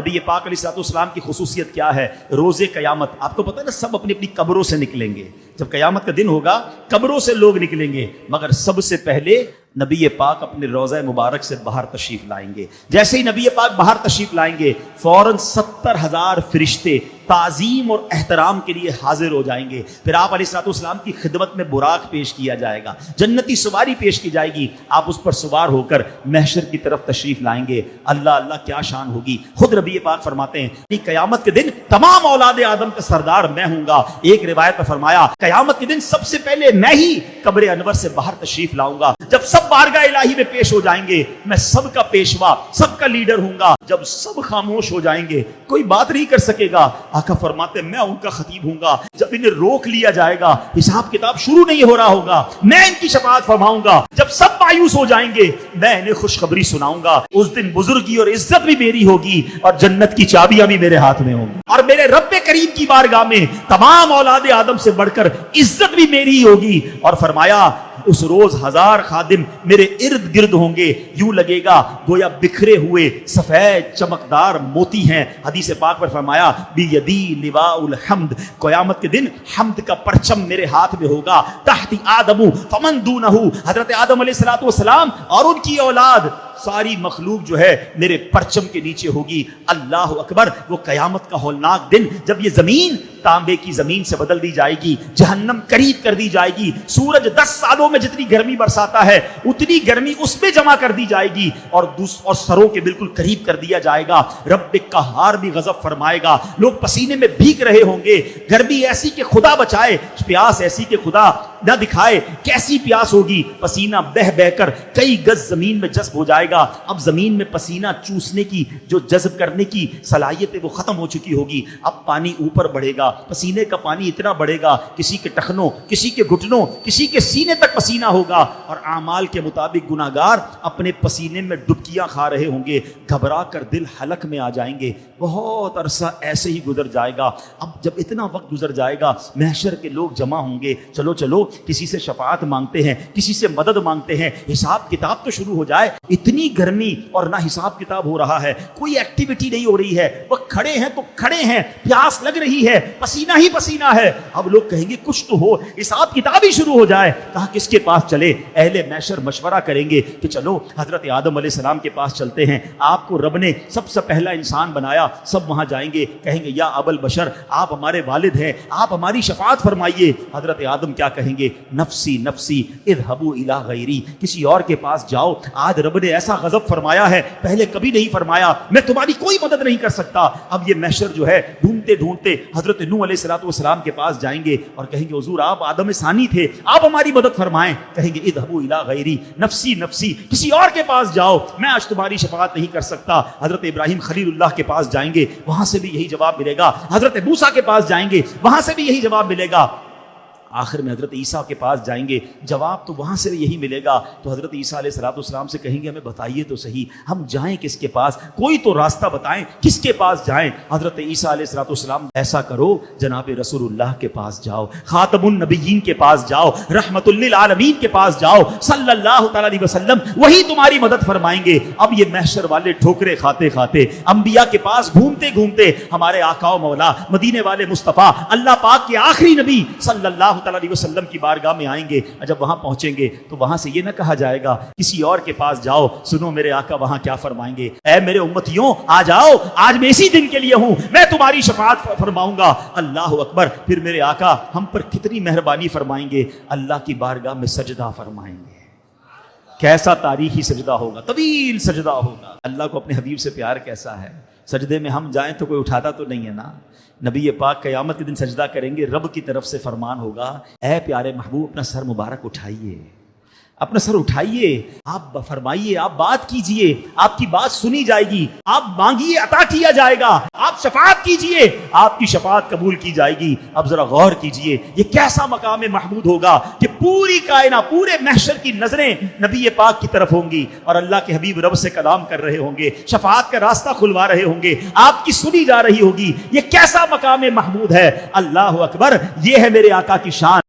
نبی پاک علیہ السلام کی خصوصیت کیا ہے؟ روز قیامت آپ کو پتہ ہے نا، سب اپنی اپنی قبروں سے نکلیں گے. جب قیامت کا دن ہوگا قبروں سے لوگ نکلیں گے، مگر سب سے پہلے نبی پاک اپنے روضہ مبارک سے باہر تشریف لائیں گے. جیسے ہی نبی پاک باہر تشریف لائیں گے فوراً 70,000 فرشتے تعظیم اور احترام کے لیے حاضر ہو جائیں گے. پھر آپ علیہ السلام کی خدمت میں براق پیش کیا جائے گا، جنتی سواری پیش کی جائے گی، آپ اس پر سوار ہو کر محشر کی طرف تشریف لائیں گے. اللہ اللہ کیا شان ہوگی. خود نبی پاک فرماتے ہیں قیامت کے دن تمام اولاد آدم کا سردار میں ہوں گا. ایک روایت میں فرمایا قیامت کے دن سب سے پہلے میں ہی قبر انور سے باہر تشریف لاؤں گا. جب سب بارگاہ الہی میں پیش ہو جائیں گے میں سب کا پیشوا، سب کا لیڈر ہوں گا. جب سب خاموش ہو جائیں گے کوئی بات نہیں کر سکے گا، آقا فرماتے میں ان کا خطیب ہوں گا. جب انہیں روک لیا جائے گا، حساب کتاب شروع نہیں ہو رہا ہوگا، میں ان کی شفاعت فرماؤں گا. جب سب مایوس ہو جائیں گے میں انہیں خوشخبری سناؤں گا. اس دن بزرگی اور عزت بھی میری ہوگی اور جنت کی چابیاں بھی میرے ہاتھ میں ہوں گی، اور میرے رب کریم کی بارگاہ میں تمام اولاد آدم سے بڑھ کر عزت بھی میری ہوگی. اور فرمایا اس روز 1000 خادم میرے ارد گرد ہوں گے، یوں لگے گا گویا بکھرے ہوئے سفید چمکدار موتی ہیں. حدیث پاک پر فرمایا بیدی لواء الحمد، قیامت کے دن حمد کا پرچم میرے ہاتھ میں ہوگا. تحت آدم فمن دونہ، حضرت آدم علیہ السلام اور ان کی اولاد ساری مخلوق جو ہے میرے پرچم کے نیچے ہوگی. اللہ اکبر. وہ قیامت کا ہولناک دن جب یہ زمین تانبے کی زمین سے بدل دی جائے گی، جہنم قریب کر دی جائے گی، سورج 10 سالوں میں جتنی گرمی برساتا ہے اتنی گرمی اس میں جمع کر دی جائے گی اور سروں کے بالکل قریب کر دیا جائے گا. رب قہار بھی غضب فرمائے گا، لوگ پسینے میں بھیگ رہے ہوں گے. گرمی ایسی کہ خدا بچائے، پیاس ایسی کہ خدا نہ دکھائے. کیسی پیاس ہوگی، پسینہ بہ بہ کر کئی گز زمین میں جذب ہو جائے گا. اب زمین میں پسینہ چوسنے کی جو جذب کرنے کی صلاحیت ہے وہ ختم ہو چکی ہوگی. اب پانی اوپر بڑھے گا، پسینے کا پانی اتنا بڑھے گا کسی کے ٹخنوں، کسی کے گھٹنوں، کسی کے سینے تک پسینہ ہوگا. اور اعمال کے مطابق گناہگار اپنے پسینے میں ڈبکیاں کھا رہے ہوں گے، گھبرا کر دل حلق میں آ جائیں گے. بہت عرصہ ایسے ہی گزر جائے گا. اب جب اتنا وقت گزر جائے گا محشر کے لوگ جمع ہوں گے، چلو چلو کسی سے شفاعت مانگتے ہیں، کسی سے مدد مانگتے ہیں، حساب کتاب تو شروع ہو جائے. اتنی گرمی اور نہ حساب کتاب ہو رہا ہے، کوئی ایکٹیویٹی نہیں ہو رہی ہے، وہ کھڑے ہیں تو کھڑے ہیں، پیاس لگ رہی ہے، پسینہ ہی پسینہ ہے. اب لوگ کہیں گے کچھ تو ہو، حساب کتاب ہی شروع ہو جائے. کہا کس کے پاس چلے؟ اہل محشر مشورہ کریں گے کہ چلو حضرت آدم علیہ السلام کے پاس چلتے ہیں، آپ کو رب نے سب سے پہلا انسان بنایا. سب وہاں جائیں گے، کہیں گے یا ابل بشر، آپ ہمارے والد ہیں، آپ ہماری شفاعت فرمائیے. حضرت آدم کیا کہیں گے؟ نفسی نفسی اذهبوا الی غیری، کسی اور کے پاس جاؤ، آج رب نے ایسا غضب فرمایا ہے پہلے کبھی نہیں فرمایا، میں تمہاری کوئی مدد نہیں کر سکتا. اب یہ محشر جو ہے ڈھونڈتے ڈھونڈتے حضرت نوح علیہ السلام کے پاس جائیں گے اور کہیں گے حضور آپ آدم ثانی تھے، آپ ہماری مدد فرمائیں. کہیں گے اذهبوا الی غیری، نفسی نفسی، کسی اور کے پاس جاؤ، میں آج تمہاری شفاعت نہیں کر سکتا. حضرت ابراہیم خلیل اللہ کے پاس جائیں گے، وہاں سے بھی یہی جواب ملے گا. حضرت موسیٰ کے پاس جائیں گے، وہاں سے بھی یہی جواب ملے گا. آخر میں حضرت عیسیٰ کے پاس جائیں گے، جواب تو وہاں سے یہی ملے گا. تو حضرت عیسیٰ علیہ السلام سے کہیں گے ہمیں بتائیے تو صحیح، ہم جائیں کس کے پاس، کوئی تو راستہ بتائیں، کس کے پاس جائیں. حضرت عیسیٰ علیہ السلام ایسا کرو جناب رسول اللہ کے پاس جاؤ، خاتم النبیین کے پاس جاؤ، رحمت للعالمین کے پاس جاؤ صلی اللہ تعالی علیہ وسلم، وہی تمہاری مدد فرمائیں گے. اب یہ محشر والے ٹھوکرے کھاتے کھاتے انبیاء کے پاس گھومتے گھومتے ہمارے آقا و مولا مدینے والے مصطفیٰ اللہ پاک کے آخری نبی صلی اللہ تعالی علیہ وسلم کی بارگاہ میں آئیں گے. جب وہاں پہنچیں گے تو وہاں سے یہ نہ کہا جائے گا کسی اور کے پاس جاؤ، سنو میرے آقا وہاں کیا فرمائیں گے، اے میرے امتیوں آ جاؤ، آج میں اسی دن کے لیے ہوں، میں تمہاری شفاعت فرماؤں گا. اللہ اکبر. پھر میرے آقا ہم پر کتنی مہربانی فرمائیں گے، اللہ کی بارگاہ میں سجدہ فرمائیں گے. کیسا تاریخی سجدہ ہوگا، طویل سجدہ ہوگا. اللہ کو اپنے حبیب سے پیار کیسا ہے. سجدے میں ہم جائیں تو کوئی اٹھاتا تو نہیں ہے نا. نبی پاک قیامت کے دن سجدہ کریں گے، رب کی طرف سے فرمان ہوگا اے پیارے محبوب اپنا سر مبارک اٹھائیے، اپنا سر اٹھائیے، آپ فرمائیے، آپ بات کیجئے، آپ کی بات سنی جائے گی، آپ مانگیے عطا کیا جائے گا، آپ شفاعت کیجئے آپ کی شفاعت قبول کی جائے گی. اب ذرا غور کیجئے یہ کیسا مقام محمود ہوگا کہ پوری کائنات، پورے محشر کی نظریں نبی پاک کی طرف ہوں گی اور اللہ کے حبیب رب سے کلام کر رہے ہوں گے، شفاعت کا راستہ کھلوا رہے ہوں گے، آپ کی سنی جا رہی ہوگی. یہ کیسا مقام محمود ہے. اللہ اکبر. یہ ہے میرے آقا کی شان.